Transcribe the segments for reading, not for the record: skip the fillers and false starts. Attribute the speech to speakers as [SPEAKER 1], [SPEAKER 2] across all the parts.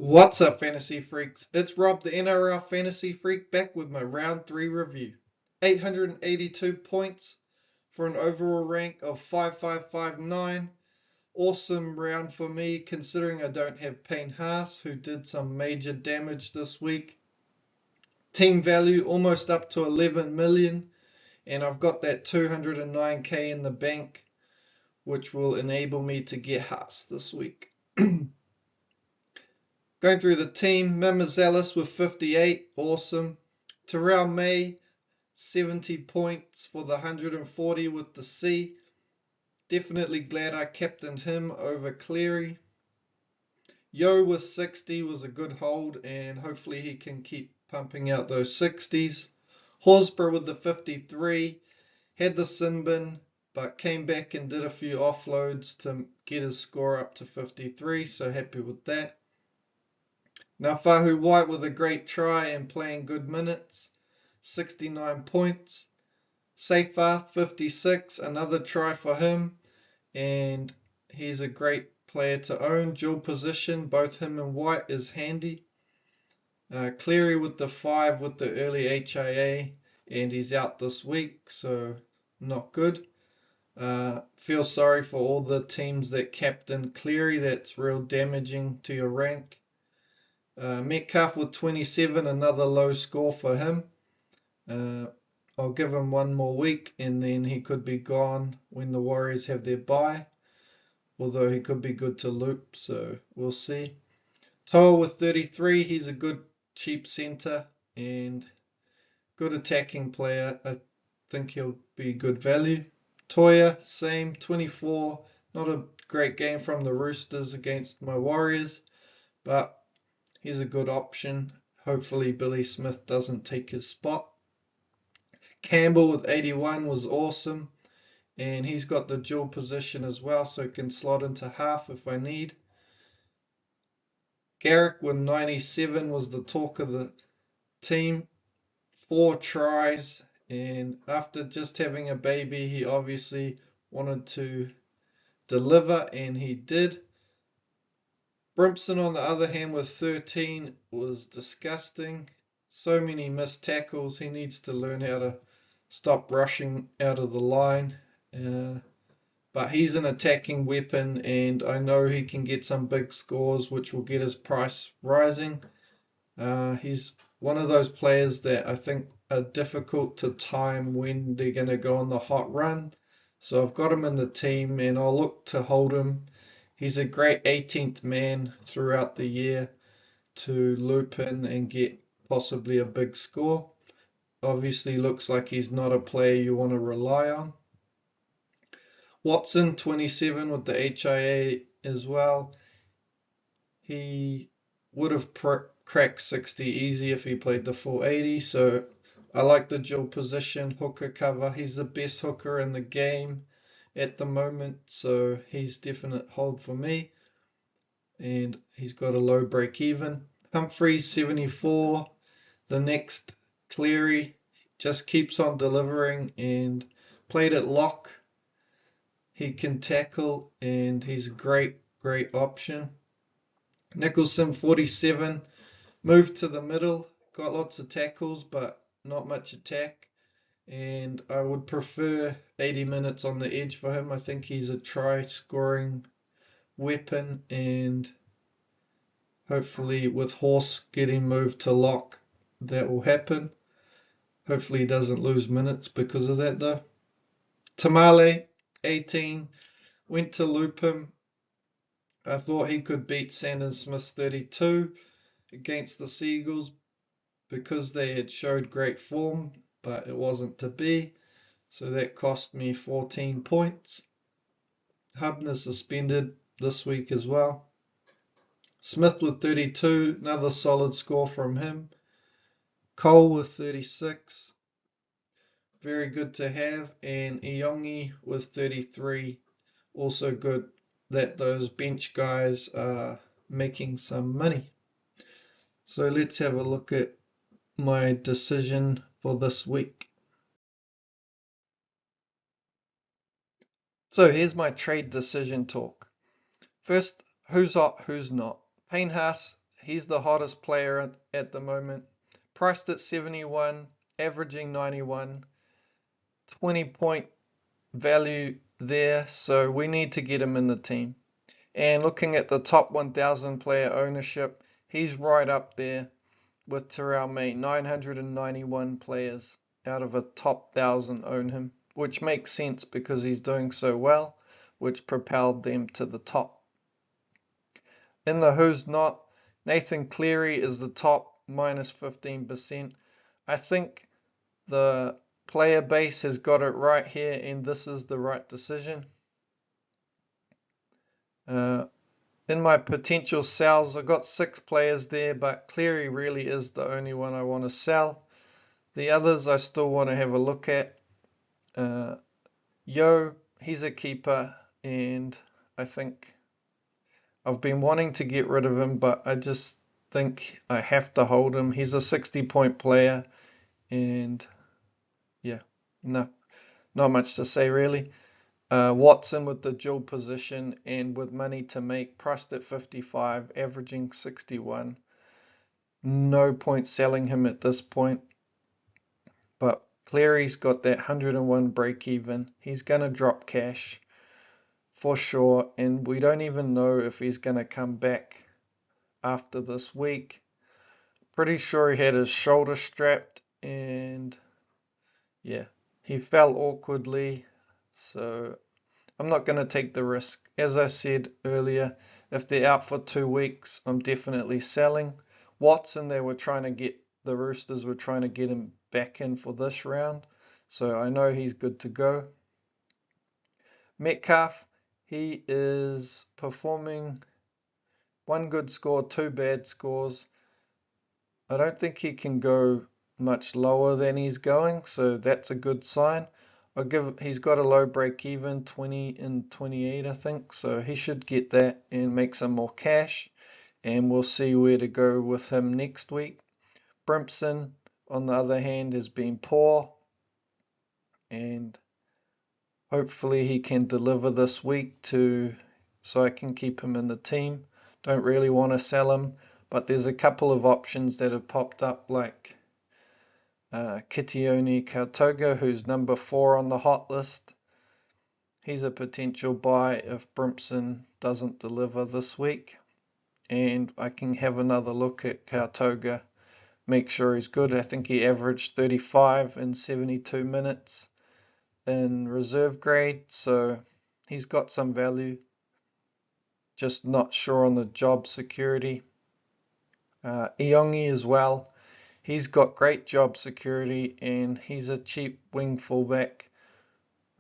[SPEAKER 1] What's up, Fantasy Freaks? It's Rob, the NRL Fantasy Freak, back with my round 3 review. 882 points for an overall rank of 5559. Awesome round for me, considering I don't have Payne Haas, who did some major damage this week. Team value almost up to 11 million, and I've got that 209k in the bank, which will enable me to get Haas this week. Going through the team, Mamazelis with 58, awesome. Terrell May, 70 points for the 140 with the C. Definitely glad I captained him over Cleary. Yo with 60 was a good hold, and hopefully he can keep pumping out those 60s. Horsburgh with the 53, had the sin bin, but came back and did a few offloads to get his score up to 53, so happy with that. Now Fahu White with a great try and playing good minutes, 69 points. Seyfarth 56, another try for him, and he's a great player to own. Dual position, both him and White is handy. Cleary with the 5 with the early HIA, and he's out this week, so not good. Feel sorry for all the teams that captain Cleary. That's real damaging to your rank. Metcalf with 27, another low score for him. I'll give him one more week and then he could be gone when the Warriors have their bye. Although he could be good to loop, so we'll see. Toa with 33, he's a good cheap centre and good attacking player. I think he'll be good value. Toya, same, 24. Not a great game from the Roosters against my Warriors, but he's a good option. Hopefully Billy Smith doesn't take his spot. Campbell with 81 was awesome, and he's got the dual position as well, so he can slot into half if I need. Garrick with 97 was the talk of the team. 4 tries, and after just having a baby, he obviously wanted to deliver, and he did. Brimson, on the other hand, with 13 was disgusting. So many missed tackles. He needs to learn how to stop rushing out of the line. But he's an attacking weapon, and I know he can get some big scores, which will get his price rising. He's one of those players that I think are difficult to time when they're going to go on the hot run. So I've got him in the team, and I'll look to hold him. He's a great 18th man throughout the year to loop in and get possibly a big score. Obviously looks like he's not a player you want to rely on. Watson, 27 with the HIA as well. He would have cracked 60 easy if he played the full 80, so I like the dual position hooker cover. He's the best hooker in the game at the moment, so he's definite hold for me, and he's got a low break even. Humphreys 74, the next Cleary, just keeps on delivering and played at lock. He can tackle and he's a great option. Nicholson 47, moved to the middle, got lots of tackles but not much attack, and I would prefer 80 minutes on the edge for him. I think he's a try scoring weapon, and hopefully with Horse getting moved to lock that will happen. Hopefully he doesn't lose minutes because of that though. Tamale 18, went to loop him. I thought he could beat Sandon Smith 32 against the Seagulls because they had showed great form, but it wasn't to be. So that cost me 14 points. Hubner suspended this week as well. Smith with 32, another solid score from him. Cole with 36, very good to have. And Iongi with 33, also good that those bench guys are making some money. So let's have a look at my decision for this week. So here's my trade decision talk. First, who's hot, who's not. Payne Haas He's the hottest player at the moment. Priced at 71, averaging 91, 20-point value there, so we need to get him in the team. And looking at the top 1,000 player ownership, he's right up there with Terrell May. 991 players out of a top 1,000 own him, which makes sense because he's doing so well, which propelled them to the top. In the Who's Not, Nathan Cleary is the top, minus 15%. I think the player base has got it right here, and this is the right decision. In my potential sells, I've got 6 players there, but Cleary really is the only one I want to sell. The others I still want to have a look at. Yo, he's a keeper, and I think I've been wanting to get rid of him, but I just think I have to hold him. He's a 60-point player, and yeah, no, not much to say really. Watson with the dual position and with money to make, priced at 55, averaging 61. No point selling him at this point. But Cleary's got that 101 break even. He's going to drop cash for sure, and we don't even know if he's going to come back after this week. Pretty sure he had his shoulder strapped, and yeah, he fell awkwardly, so I'm not going to take the risk. As I said earlier, if they're out for 2 weeks, I'm definitely selling. Watson, the Roosters were trying to get him back in for this round, so I know he's good to go. Metcalf, he is performing 1 good score, 2 bad scores. I don't think he can go much lower than he's going, so that's a good sign. He's got a low break even, 20 and 28 I think, so he should get that and make some more cash, and we'll see where to go with him next week. Brimson, on the other hand, has been poor, and hopefully he can deliver this week so I can keep him in the team. Don't really want to sell him, but there's a couple of options that have popped up, like Kitione Kautoga, who's number 4 on the hot list. He's a potential buy if Brimson doesn't deliver this week. And I can have another look at Kautoga, make sure he's good. I think he averaged 35 in 72 minutes in reserve grade, so he's got some value. Just not sure on the job security. Iongi as well. He's got great job security, and he's a cheap wing fullback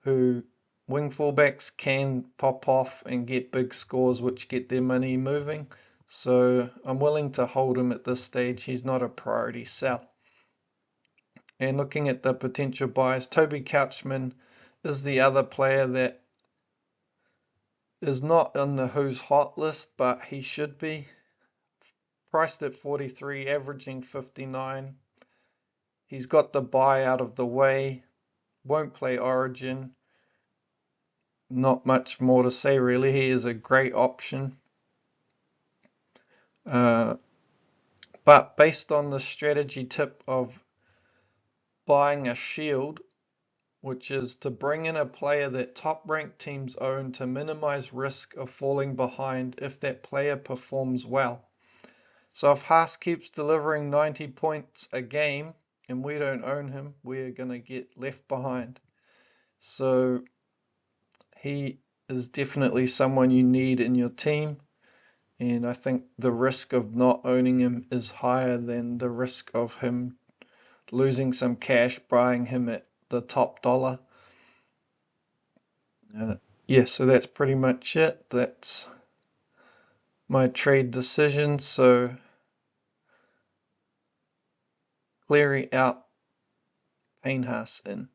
[SPEAKER 1] who wing fullbacks can pop off and get big scores which get their money moving. So I'm willing to hold him at this stage. He's not a priority sell. And looking at the potential buys, Toby Couchman is the other player that is not on the Who's Hot list, but he should be. Priced at 43, averaging 59. He's got the buy out of the way. Won't play Origin. Not much more to say really. He is a great option. But based on the strategy tip of buying a shield, which is to bring in a player that top-ranked teams own to minimize risk of falling behind if that player performs well. So if Haas keeps delivering 90 points a game and we don't own him, we're going to get left behind. So he is definitely someone you need in your team, and I think the risk of not owning him is higher than the risk of him losing some cash buying him at the top dollar. Yeah, so that's pretty much it. That's my trade decision. So Cleary out, Payne Haas in.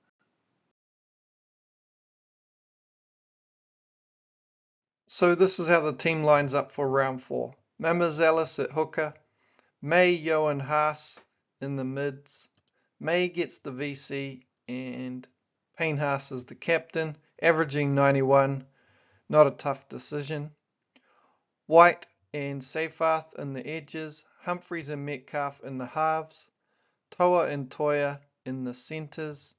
[SPEAKER 1] So this is how the team lines up for round 4. Mamouzelos at hooker, May, Yo and Haas in the mids. May gets the VC and Payne Haas is the captain, averaging 91. Not a tough decision. White, and Seyfarth in the edges, Humphries and Metcalf in the halves, Toa and Toya in the centres,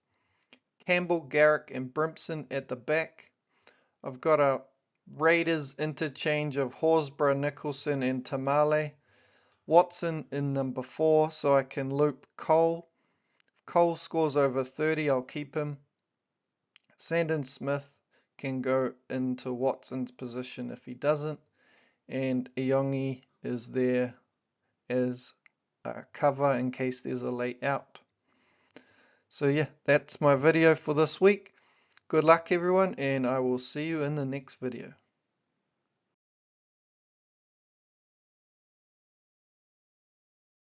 [SPEAKER 1] Campbell, Garrick and Brimson at the back. I've got a Raiders interchange of Horsburgh, Nicholson and Tamale. Watson in number 4 so I can loop Cole. If Cole scores over 30, I'll keep him. Sandon Smith can go into Watson's position if he doesn't. And Iongi is there as a cover in case there's a late out. So yeah, that's my video for this week. Good luck everyone, and I will see you in the next video.